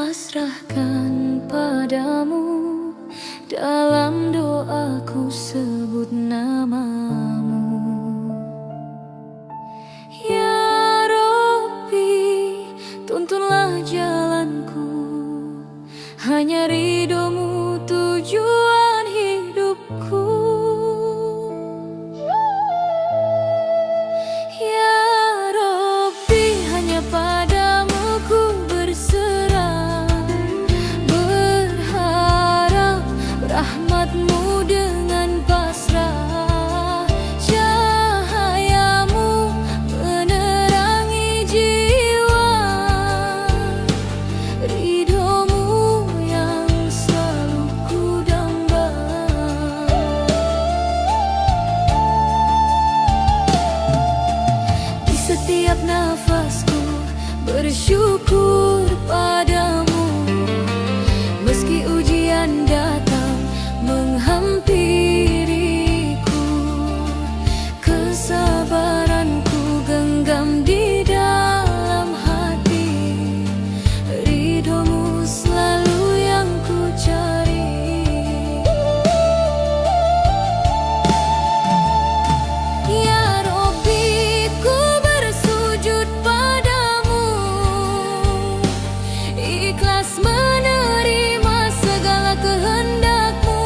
pasrahkan padamu. Dalam doaku sebut namamu. Ya Rabbi, tuntunlah jalanku, hanya ridhomu tujuan hidupku. Ya Rabbi, hanya padamu ku berserah, berharap rahmatmu dengan pasrah. Cahayamu menerangi jiwa, ridhomu yang selalu ku damba. Di setiap nafasku bersyukur padamu, meski ujian datang menghampiriku. Kesabaranku genggam di dalam hati, ridhomu selalu yang ku cari. Ya Rabbi, ku bersujud padamu, ikhlas menerima segala kehendakmu.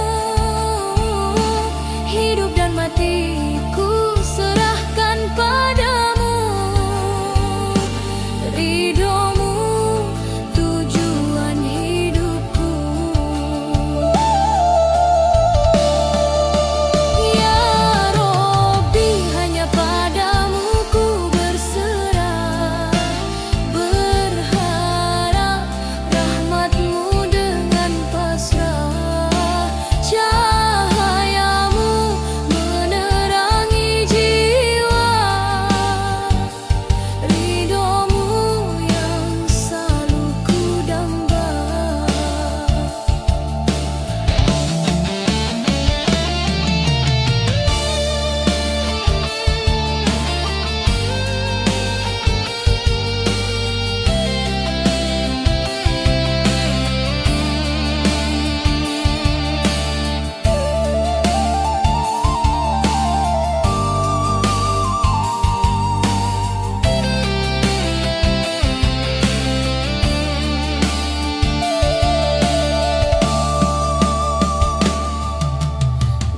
Hidup dan matiku serahkan padamu, ridhomu tujuan hidupku. Ya Rabbi, hanya padamu ku berserah, berharap rahmatmu dengan pasrah. Cahayamu menerangi jiwa, ridhomu yang selalu ku damba.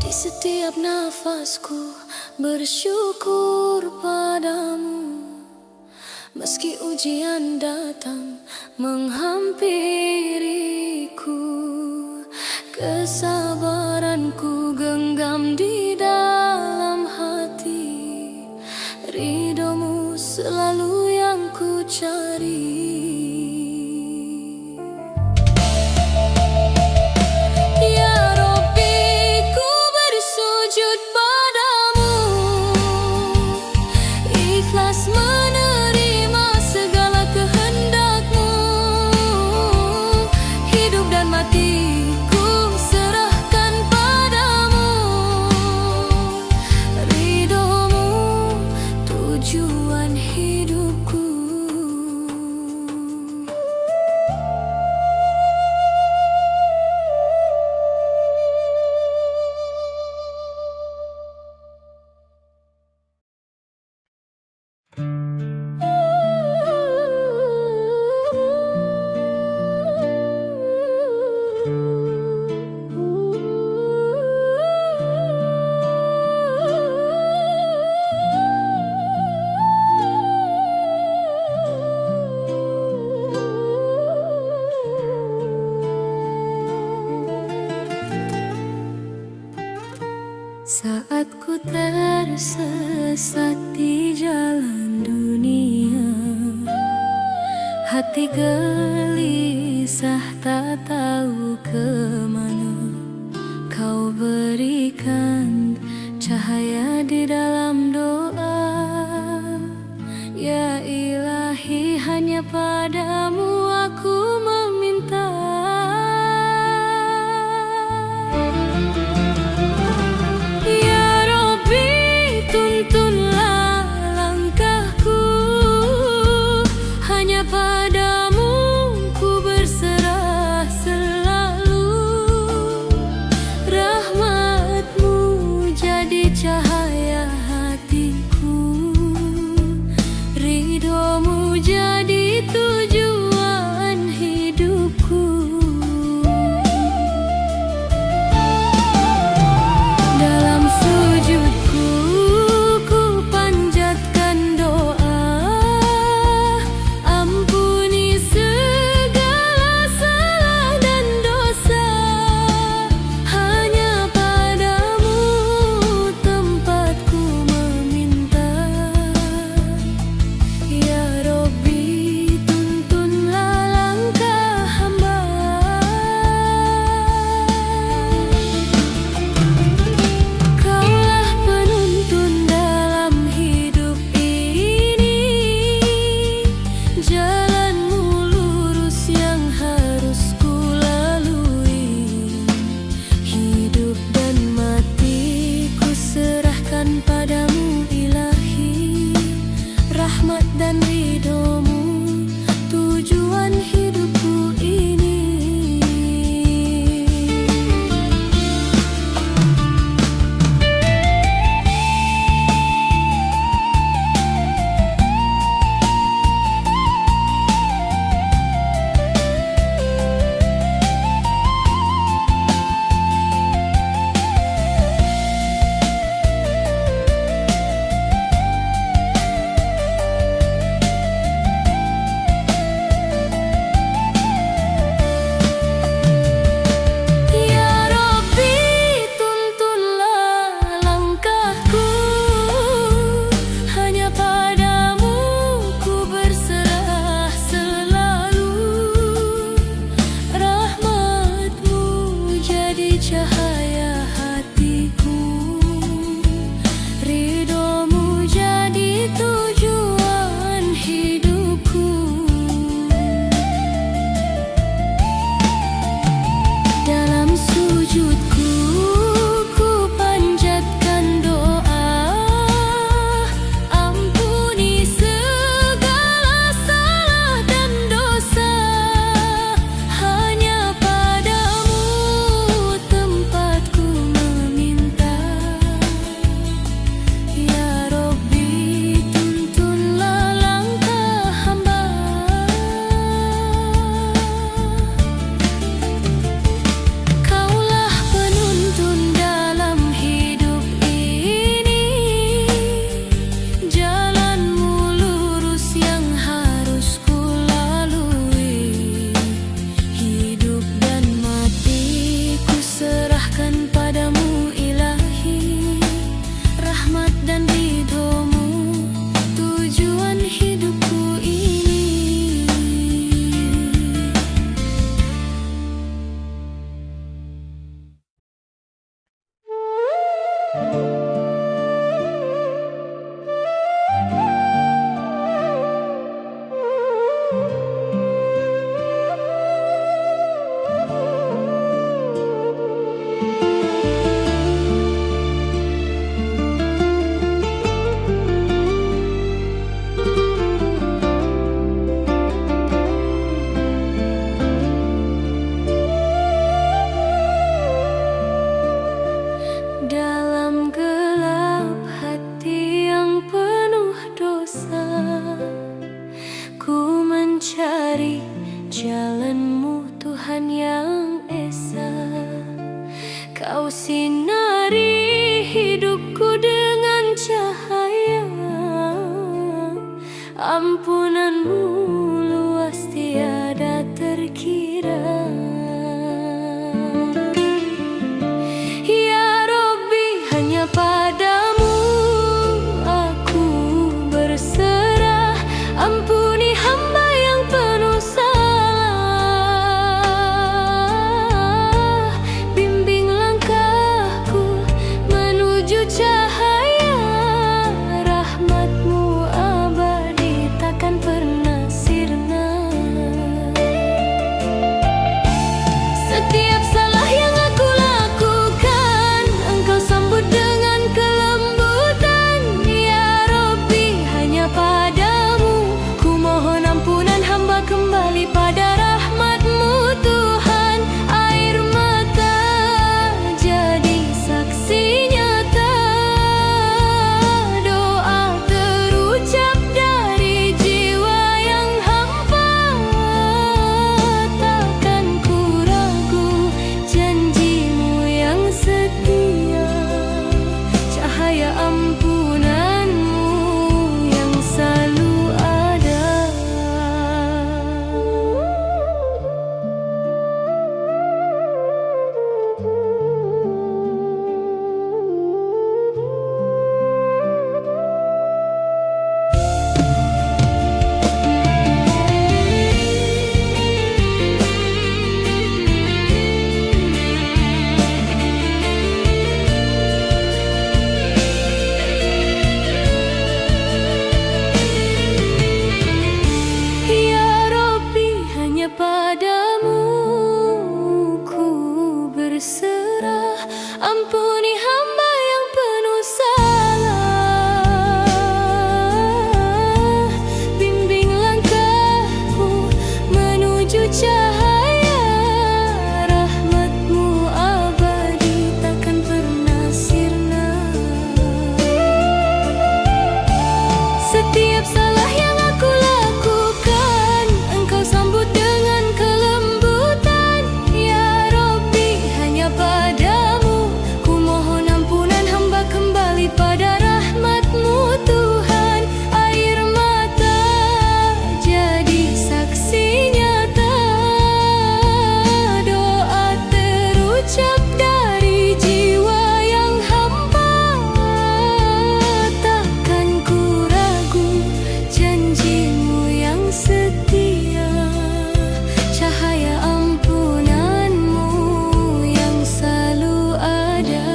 Di setiap nafasku bersyukur padamu, meski ujian datang menghampiriku. Kesabaranku genggam di dalam hati, ridhomu selalu yang ku cari. Ya Rabbi, ku bersujud padamu, ikhlas menerima segala kehendakmu. Hidup dan matiku serahkan padamu, ridhomu tujuan hidupku. Saat ku tersesat di jalan dunia, hati gelisah tak tahu kemana. Kau berikan cahaya di dalam doa. Ya Ilahi, hanya padamu aku meminta. Ya Rabbi, tuntunlah langkahku, hanya padamu ku berserah. Kau sinari hidupku dengan cahaya. Ampunanmu luas tiada terkira. Ya Rabbi, hanya padamu aku berserah. Ampuni hamba yang penuh salah. Bimbing langkahku menuju cahaya. Rahmat-Mu abadi takkan pernah sirna. Setiap salah yang aku lakukan, Engkau sambut dengan kelembutan. Ya Rabbi, hanya padamu ku mohon ampunan hamba kembali pada rahmat-Mu Tuhan. Air mata jadi saksi nyata. Doa terucap dari jiwa yang hampa. Takkan ku ragu janji-Mu yang setia. Cahaya ampunan-Mu yang selalu ada. Ya Rabbi, hanya padamu ku berserah. Ampuni hamba yang penuh salah. Bimbing langkahku menuju cahaya. Rahmat-Mu abadi takkan pernah sirna. Setiap salah yang aku lakukan, Engkau sambut dengan kelembutan. Ya Rabbi, hanya padamu ku mohon ampunan hamba kembali pada rahmat-Mu Tuhan. Air mata jadi saksi nyata. Doa terucap dari jiwa yang hampa. Takkan ku ragu janji-Mu yang setia. Cahaya ampunan-Mu yang selalu ada.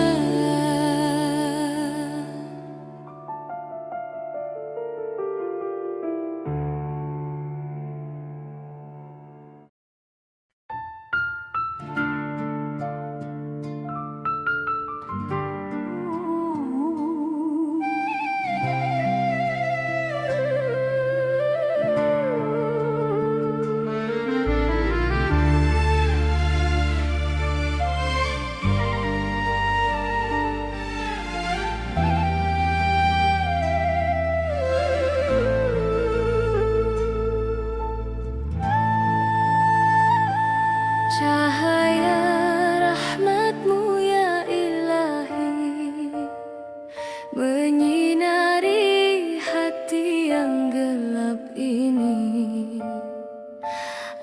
Cahaya rahmat-Mu ya Ilahi menyinari hati yang gelap ini.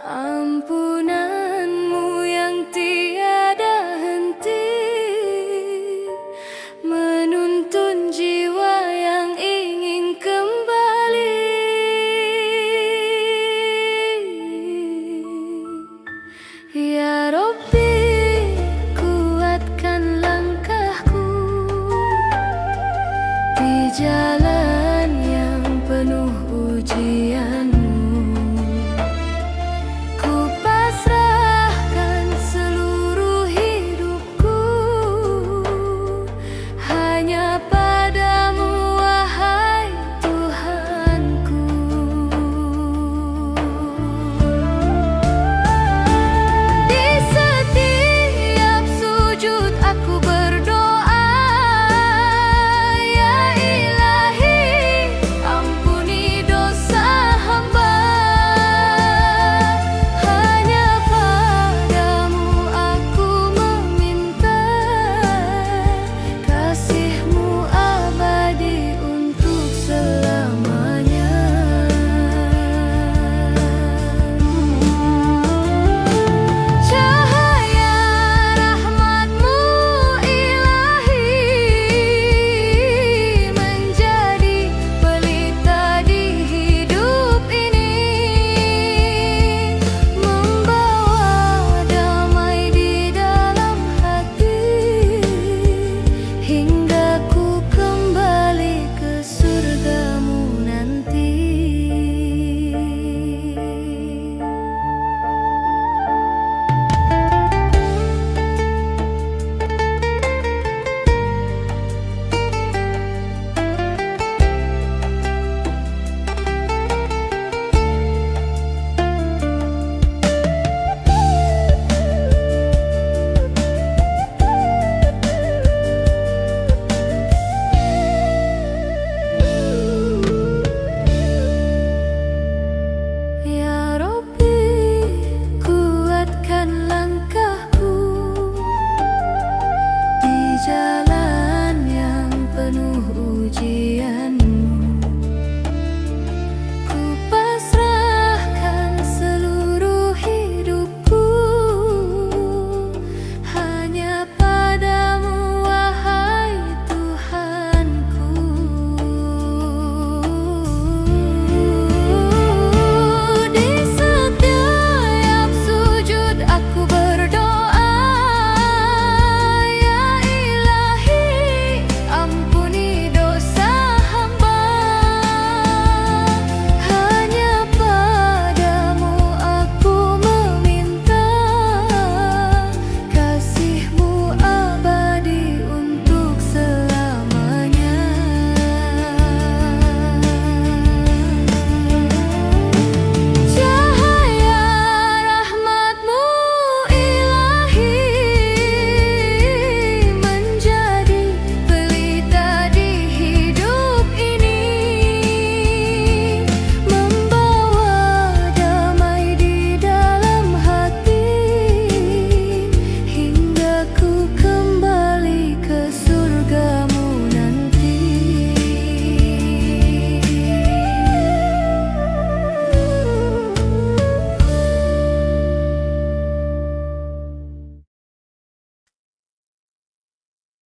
Ampunan-Mu yang tiada henti menuntun jiwa yang ingin kembali. Ya Rabbi, kuatkan langkahku di jalan yang penuh ujian-Mu. Ku pasrahkan seluruh hidupku hanya padamu, wahai Tuhanku. Di setiap sujud aku berdoa. Ya Ilahi,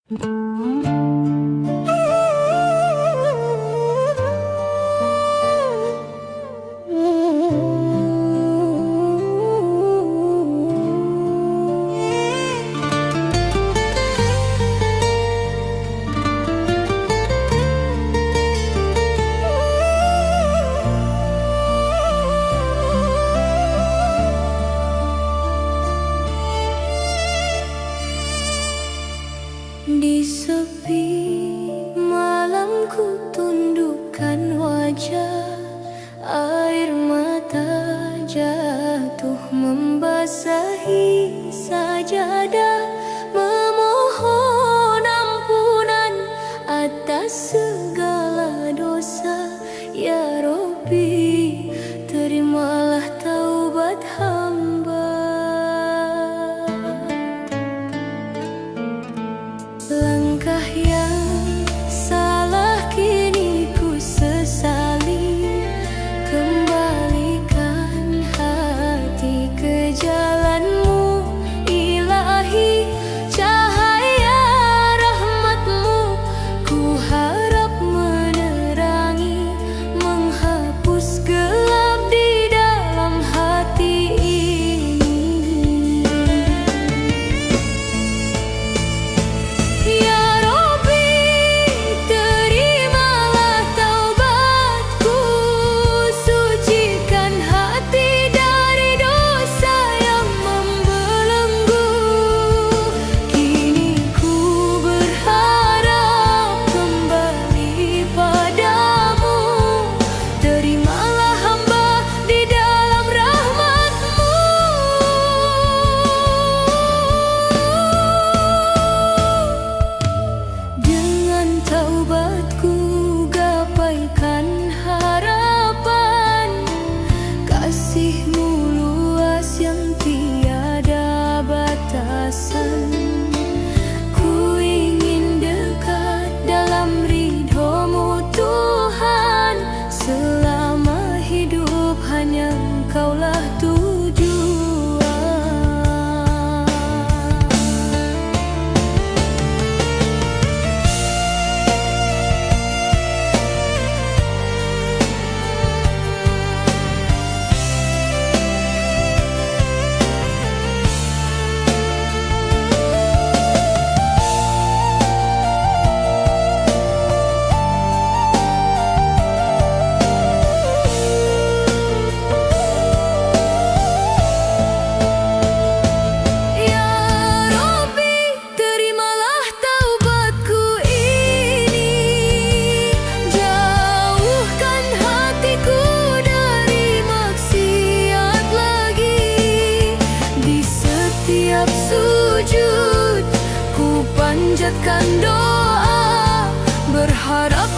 Di sepi malam ku tundukkan wajah, air mata jatuh membasahi sajadah, memohon ampunan atas segala dosa. Ya Robbi, terimalah taubat hamba. Langkah yang salah kini ku sesali, kembalikan hati ke jalanmu Ilahi. Cahaya rahmatmu ku harap menerangi, menghapus gelap di dalam hati ini. Ya Robbi, terimalah taubatku, sucikan hati dari dosa yang membelenggu. Kini ku berharap kembali padamu, terimalah hamba di dalam rahmat-Mu. Dengan taubatku gapaikan harapan, kasih-Mu luas yang tiada batasan. Ku ingin dekat dalam ridho-Mu Tuhan, selama hidup hanya Engkaulah tujuan. Ya Robbi, terimalah taubatku ini, jauhkan hatiku dari maksiat lagi. Di setiap sujud ku panjatkan doa, berharap